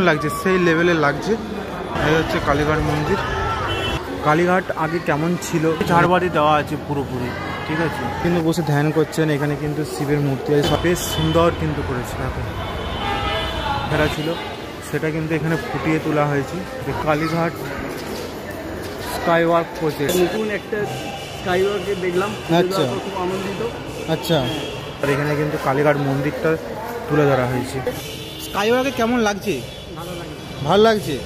লাগছে, সেই লেভেলের লাগছে। এই হচ্ছে কালীঘাট মন্দির। কালীঘাট আগে কেমন ছিল, ঝাড়বাতি দেওয়া আছে পুরোপুরি, ঠিক আছে। কিন্তু বসে ধ্যান করছেন, এখানে কিন্তু শিবের মূর্তি আছে, বেশ সুন্দর কিন্তু করেছে। দেখো ঘেরা ছিল, সেটা কিন্তু এখানে ফুটিয়ে তোলা হয়েছে। কালীঘাট স্কাইওয়াক প্রজেক্ট, নতুন একটা স্কাইওয়াকে দেখলাম, আচ্ছা খুব আনন্দিত। আচ্ছা, আর এখানে কিন্তু কালীঘাট মন্দিরটা তুলে ধরা হয়েছে। স্কাইওয়াকে কেমন লাগছে? ভালো লাগছে।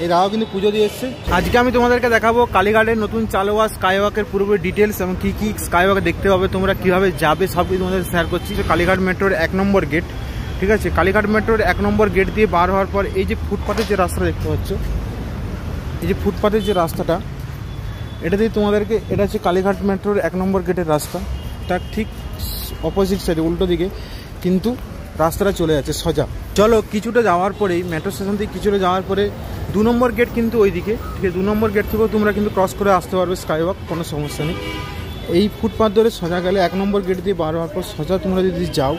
এই দাও কিন্তু পুজো দিয়ে এসছে। আজকে আমি তোমাদেরকে দেখাবো কালীঘাটের নতুন চালু হওয়া স্কাইওয়াকের পুরোপুরি ডিটেলস এবং কী কী স্কাইওয়াকে দেখতে পাবে, তোমরা কীভাবে যাবে সব কিছু তোমাদের শেয়ার করছি। কালীঘাট মেট্রোর 1 নম্বর গেট, ঠিক আছে। কালীঘাট মেট্রোর 1 নম্বর গেট দিয়ে বার হওয়ার পর এই যে ফুটপাথের যে রাস্তা দেখতে পাচ্ছ, এই যে ফুটপাথের যে রাস্তাটা, এটা দিয়ে তোমাদেরকে, এটা হচ্ছে কালীঘাট মেট্রোর 1 নম্বর গেটের রাস্তা। তার ঠিক অপোজিট সাইডে উল্টো দিকে কিন্তু রাস্তাটা চলে যাচ্ছে সোজা। চলো কিছুটা যাওয়ার পরেই, মেট্রো স্টেশন থেকে কিছুটা যাওয়ার পরে 2 নম্বর গেট কিন্তু ওই দিকে, ঠিক আছে। 2 নম্বর গেট থেকেও তোমরা কিন্তু ক্রস করে আসতে পারবে স্কাইওয়াক, কোনো সমস্যা নেই। এই ফুটপাথ ধরে সোজা গেলে 1 নম্বর গেট দিয়ে বার হওয়ার পর সোজা তোমরা যদি যাও,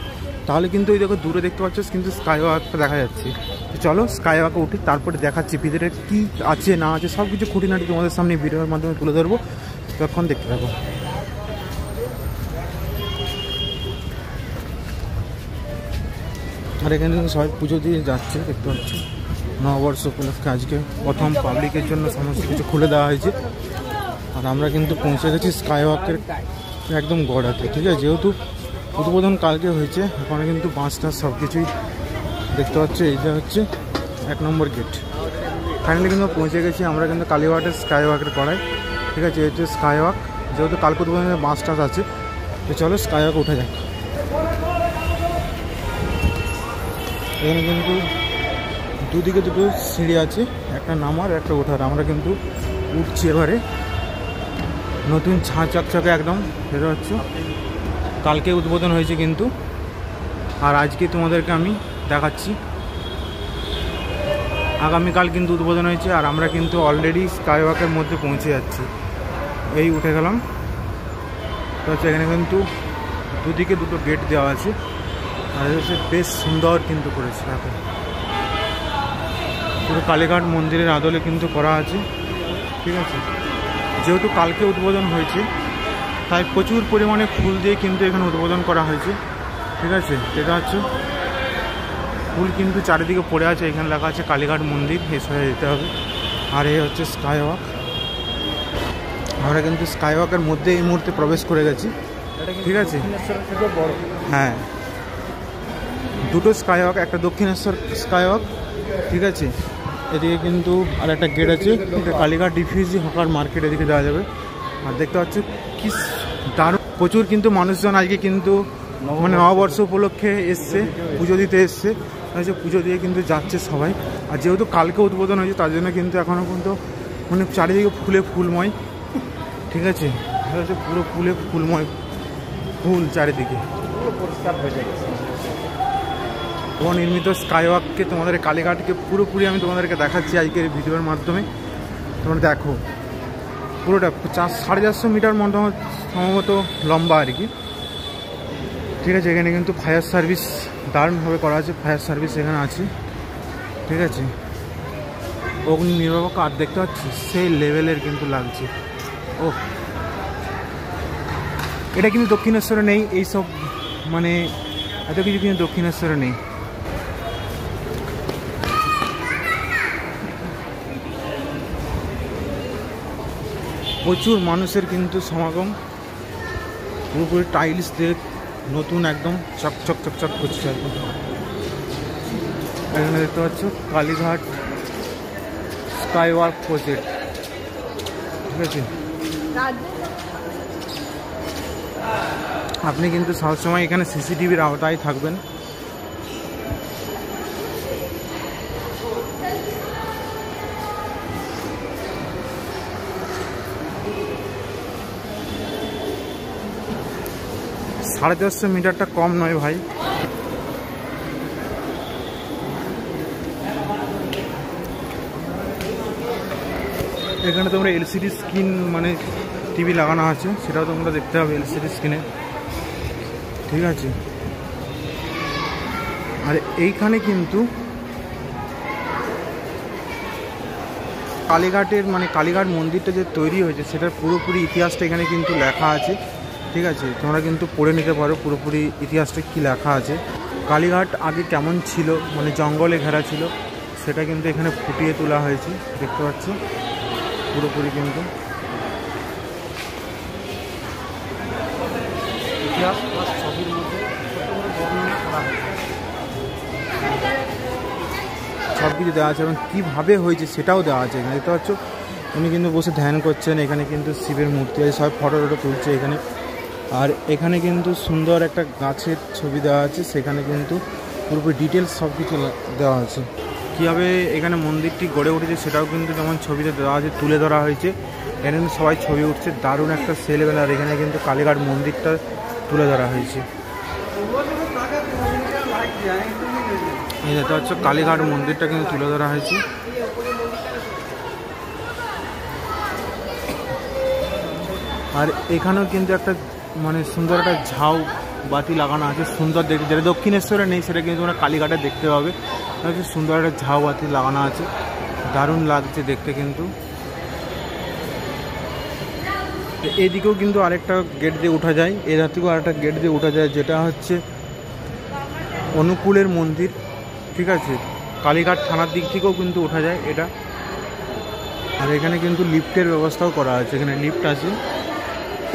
তাহলে কিন্তু ওই দেখো দূরে দেখতে পাচ্ছ কিন্তু স্কাইওয়াকটা দেখা যাচ্ছে। তো চলো স্কাইওয়াকে উঠি, তারপরে দেখাচ্ছি ভিতরে কী আছে না আছে সব কিছু খুঁটিনাটি তোমাদের সামনে ভিডিওর মাধ্যমে তুলে ধরবো, তখন দেখতে থাকো। আর এখানে সবাই পুজো দিয়ে যাচ্ছে, দেখতে পাচ্ছি। নববর্ষ উপলক্ষে আজকে প্রথম পাবলিকের জন্য সমস্ত কিছু খুলে দেওয়া হয়েছে। আর আমরা কিন্তু পৌঁছে গেছি স্কাইওয়াকের একদম গোড়াতে, ঠিক আছে। যেহেতু উদ্বোধন কালকে হয়েছে, ওখানে কিন্তু বাসটা সব কিছুই দেখতে পাচ্ছি। এইটা হচ্ছে 1 নম্বর গেট। ফাইনালি কিন্তু পৌঁছে গেছি আমরা কিন্তু কালীঘাটের স্কাইওয়াকের গোড়ায়, ঠিক আছে। এই হচ্ছে স্কাইওয়াক, যেহেতু কালকে উদ্বোধনের বাস টাস আছে। তো চলো স্কাইওয়াক উঠে যাক। এখানে কিন্তু দুদিকে দুটো সিঁড়ি আছে, একটা নামার একটা ওঠার। আমরা কিন্তু উঠছি এবারে। নতুন ঝাঁ চকচকে একদম বেরো হচ্ছে, কালকে উদ্বোধন হয়েছে কিন্তু, আর আজকে তোমাদেরকে আমি দেখাচ্ছি। আগামীকাল কিন্তু উদ্বোধন হয়েছে, আর আমরা কিন্তু অলরেডি স্কাইওয়াকের মধ্যে পৌঁছে যাচ্ছি। এই উঠে গেলাম। তো হচ্ছে এখানে কিন্তু দুদিকে দুটো গেট দেওয়া আছে, আর হচ্ছে বেশ সুন্দর কিন্তু করেছে। দেখো পুরো কালীঘাট মন্দিরের আদলে কিন্তু করা আছে, ঠিক আছে। যেহেতু কালকে উদ্বোধন হয়েছে, তাই প্রচুর পরিমাণে ফুল দিয়ে কিন্তু এখানে উদ্বোধন করা হয়েছে, ঠিক আছে। এটা হচ্ছে ফুল কিন্তু চারিদিকে পড়ে আছে, এখানে লেখা আছে কালীঘাট মন্দির, এই সঙ্গে যেতে হবে। আর এই হচ্ছে স্কাইওয়াক। আমরা কিন্তু স্কাইওয়াকের মধ্যে এই মুহূর্তে প্রবেশ করে গেছি, ঠিক আছে। হ্যাঁ, দুটো স্কাইওয়াক, একটা দক্ষিণেশ্বর স্কাইওয়াক, ঠিক আছে। এদিকে কিন্তু আর একটা গেট আছে, কালীঘাট রিফিউজি হকার মার্কেট, এদিকে যাওয়া যাবে। আর দেখতে পাচ্ছ কি দারুণ, প্রচুর কিন্তু মানুষজন আজকে কিন্তু মানে নববর্ষ উপলক্ষে এসছে, পুজো দিতে এসছে, পুজো দিয়ে কিন্তু যাচ্ছে সবাই। আর যেহেতু কালকে উদ্বোধন হয়েছে, তার জন্য কিন্তু এখনও পর্যন্ত মানে চারিদিকে ফুলে ফুলময়, ঠিক আছে। হচ্ছে পুরো ফুলে ফুলময়, ফুল চারিদিকে পরিষ্কার হয়ে যাচ্ছে। নির্মিত স্কাইওয়াককে তোমাদের কালীঘাটকে পুরোপুরি আমি তোমাদেরকে দেখাচ্ছি আজকের ভিডিওর মাধ্যমে। তোমরা দেখো পুরোটা 450 মিটার সম্ভবত লম্বা আর কি, ঠিক আছে। এখানে কিন্তু ফায়ার সার্ভিস দারুণভাবে করা আছে, ফায়ার সার্ভিস এখানে আছে, ঠিক আছে। অগ্নি নির্বাপক, আর দেখতে পাচ্ছি সেই লেভেলের কিন্তু লাগছে। ও এটা কিন্তু দক্ষিণেশ্বরে নেই, এইসব মানে এত কিছু কিন্তু দক্ষিণেশ্বরে নেই। প্রচুর মানুষের কিন্তু সমাগম, পুরোপুরি টাইলস দিয়ে নতুন একদম চকচক চকচক করছে একদম। এখানে দেখতে পাচ্ছ কালীঘাট স্কাইওয়াক প্রজেক্ট, ঠিক আছে। আপনি কিন্তু সবসময় এখানে সিসিটিভির আওতায় থাকবেন। সাড়ে 400 মিটারটা কম নয় ভাই। এখানে তোমরা এলসিডি স্ক্রিন মানে টিভি লাগানো আছে, সেটাও তোমরা দেখতে হবে এলসিডি স্ক্রিনে, ঠিক আছে। আর এইখানে কিন্তু কালীঘাটের মানে কালীঘাট মন্দিরটা যে তৈরি হয়েছে সেটার পুরোপুরি ইতিহাসটা এখানে কিন্তু লেখা আছে, ঠিক আছে? তোমরা কিন্তু পড়ে নিতে পারো পুরোপুরি ইতিহাসটা কি লেখা আছে। কালীঘাট আগে কেমন ছিল, মানে জঙ্গলে ঘেরা ছিল, সেটা কিন্তু এখানে ফুটিয়ে তোলা হয়েছে, দেখতে পাচ্ছ পুরোপুরি কিন্তু ইতিহাস ছবির মধ্যে বর্ণনা করা হয়েছে, সব কিছু দেওয়া আছে এবং কীভাবে হয়েছে সেটাও দেওয়া আছে এখানে। দেখতে পাচ্ছ উনি কিন্তু বসে ধ্যান করছেন, এখানে কিন্তু শিবের মূর্তি আছে, সবাই ফটো টটো তুলছে এখানে। আর এখানে কিন্তু সুন্দর একটা গাছের ছবি দেওয়া আছে, সেখানে কিন্তু পুরোপুরি ডিটেলস সব কিছু দেওয়া আছে। কীভাবে এখানে মন্দিরটি গড়ে উঠেছে সেটাও কিন্তু যেমন ছবিতে দেওয়া আছে, তুলে ধরা হয়েছে। এখানে কিন্তু সবাই ছবি উঠছে, দারুণ একটা সেলেবেল। আর এখানে কিন্তু কালীঘাট মন্দিরটা তুলে ধরা হয়েছে। এই দেখতে পাচ্ছ কালীঘাট মন্দিরটা কিন্তু তুলে ধরা হয়েছে। আর এখানেও কিন্তু একটা মানে সুন্দর একটা ঝাউ বাতি লাগানো আছে, সুন্দর দেখতে। যেটা দক্ষিণেশ্বরে নেই সেটা কিন্তু তোমরা কালীঘাটে দেখতে পাবে। সুন্দর একটা ঝাউ বাতি লাগানো আছে, দারুণ লাগছে দেখতে কিন্তু। এদিকেও কিন্তু আরেকটা গেট দিয়ে উঠা যায়, এর থেকেও আরেকটা গেট দিয়ে উঠা যায়, যেটা হচ্ছে অনুকূলের মন্দির, ঠিক আছে? কালীঘাট থানার দিক থেকেও কিন্তু ওঠা যায় এটা। আর এখানে কিন্তু লিফটের ব্যবস্থাও করা আছে, এখানে লিফট আছে।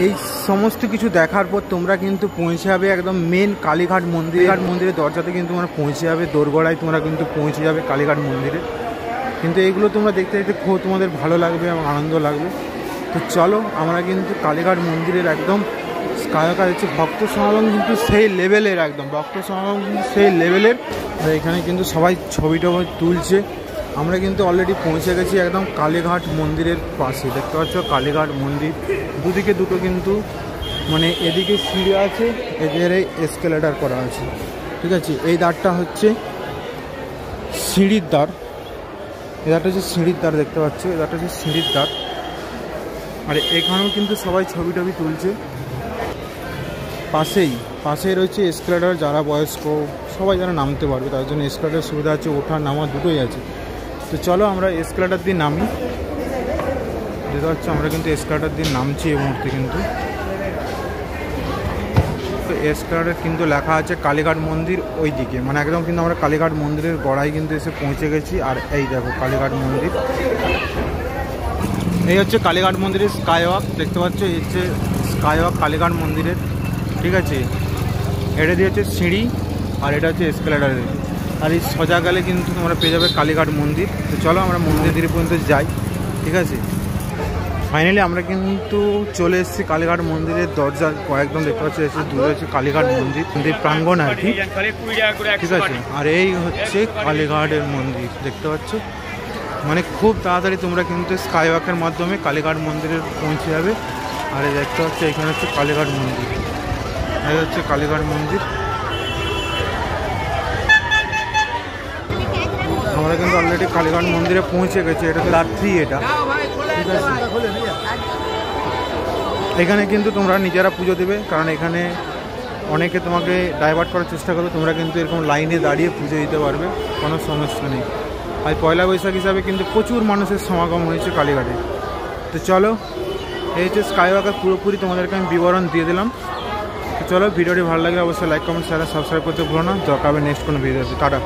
এই সমস্ত কিছু দেখার পর তোমরা কিন্তু পৌঁছে যাবে একদম মেন কালীঘাট মন্দির। কালীঘাট মন্দিরের দরজাতে কিন্তু তোমরা পৌঁছে যাবে, দোরগোড়ায় তোমরা কিন্তু পৌঁছে যাবে কালীঘাট মন্দিরে। কিন্তু এইগুলো তোমরা দেখতে দেখতে খুব তোমাদের ভালো লাগবে এবং আনন্দ লাগবে। তো চলো আমরা কিন্তু কালীঘাট মন্দিরের একদম স্কাইওয়াক হচ্ছে, ভক্ত সমাগম কিন্তু সেই লেভেলের, একদম ভক্ত সমাগম কিন্তু সেই লেভেলের। আর এখানে কিন্তু সবাই ছবি টবি তুলছে। আমরা কিন্তু অলরেডি পৌঁছে গেছি একদম কালীঘাট মন্দিরের পাশে, দেখতে পাচ্ছ কালীঘাট মন্দির। দুদিকে দুটো কিন্তু মানে এদিকে সিঁড়ি আছে, এদিকে এসকেলেটার করা আছে, ঠিক আছে? এই দ্বারটা হচ্ছে সিঁড়ির দ্বার, এই দ্বারটা হচ্ছে সিঁড়ির দ্বার, দেখতে পাচ্ছ এই দ্বারটা হচ্ছে সিঁড়ির দ্বার। আর এখানেও কিন্তু সবাই ছবি টবি তুলছে। পাশেই রয়েছে এসকেলেটার, যারা বয়স্ক সবাই যারা নামতে পারবে তার জন্য এসকেলেটার সুবিধা আছে, ওঠা নামা দুটোই আছে। তো চলো আমরা এসকেলেটার দিয়ে নামি। যেটা হচ্ছে আমরা কিন্তু এসকেলেটার দিয়ে নামছি এই মুহূর্তে কিন্তু। তো এসকেলেটার কিন্তু লেখা আছে কালীঘাট মন্দির ওই দিকে, মানে একদম কিন্তু আমরা কালীঘাট মন্দিরের গোড়ায় কিন্তু এসে পৌঁছে গেছি। আর এই দেখো কালীঘাট মন্দির, এই হচ্ছে কালীঘাট মন্দিরের স্কাইওয়াক, দেখতে পাচ্ছ এই হচ্ছে স্কাইওয়াক কালীঘাট মন্দিরের, ঠিক আছে? এটা দিয়ে হচ্ছে সিঁড়ি আর এটা হচ্ছে এসকেলেটার। আর এই সোজা গেলে কিন্তু তোমরা পেয়ে যাবে কালীঘাট মন্দির। তো চলো আমরা মন্দির দিকে পর্যন্ত যাই, ঠিক আছে? ফাইনালি আমরা কিন্তু চলে এসেছি কালীঘাট মন্দিরের দরজা একদম, দেখতে পাচ্ছি এসে দূরে হচ্ছে কালীঘাট মন্দির প্রাঙ্গণ আর কি, ঠিক আছে? আর এই হচ্ছে কালীঘাটের মন্দির, দেখতে পাচ্ছ। মানে খুব তাড়াতাড়ি তোমরা কিন্তু স্কাইওয়াকের মাধ্যমে কালীঘাট মন্দিরে পৌঁছে যাবে। আর এই দেখতে পাচ্ছ এখানে হচ্ছে কালীঘাট মন্দির, এই হচ্ছে কালীঘাট মন্দির। আমরা কিন্তু অলরেডি কালীঘাট মন্দিরে পৌঁছে গেছি, এটা তো রাত্রি এটা, ঠিক আছে? এখানে কিন্তু তোমরা নিজেরা পুজো দেবে, কারণ এখানে অনেকে তোমাকে ডাইভার্ট করার চেষ্টা করবে। তোমরা কিন্তু এরকম লাইনে দাঁড়িয়ে পুজো দিতে পারবে, কোনো সমস্যা নেই। আর পয়লা বৈশাখ হিসাবে কিন্তু প্রচুর মানুষের সমাগম হয়েছে কালীঘাটে। তো চলো এই হচ্ছে স্কাইওয়াকের পুরোপুরি তোমাদেরকে আমি বিবরণ দিয়ে দিলাম। তো চলো ভিডিওটি ভালো লাগলে অবশ্যই লাইক কমেন্ট শেয়ার সাবস্ক্রাইব করতে ভুলো না। দরকার হবে নেক্সট কোনো ভিডিওতে। টাটা।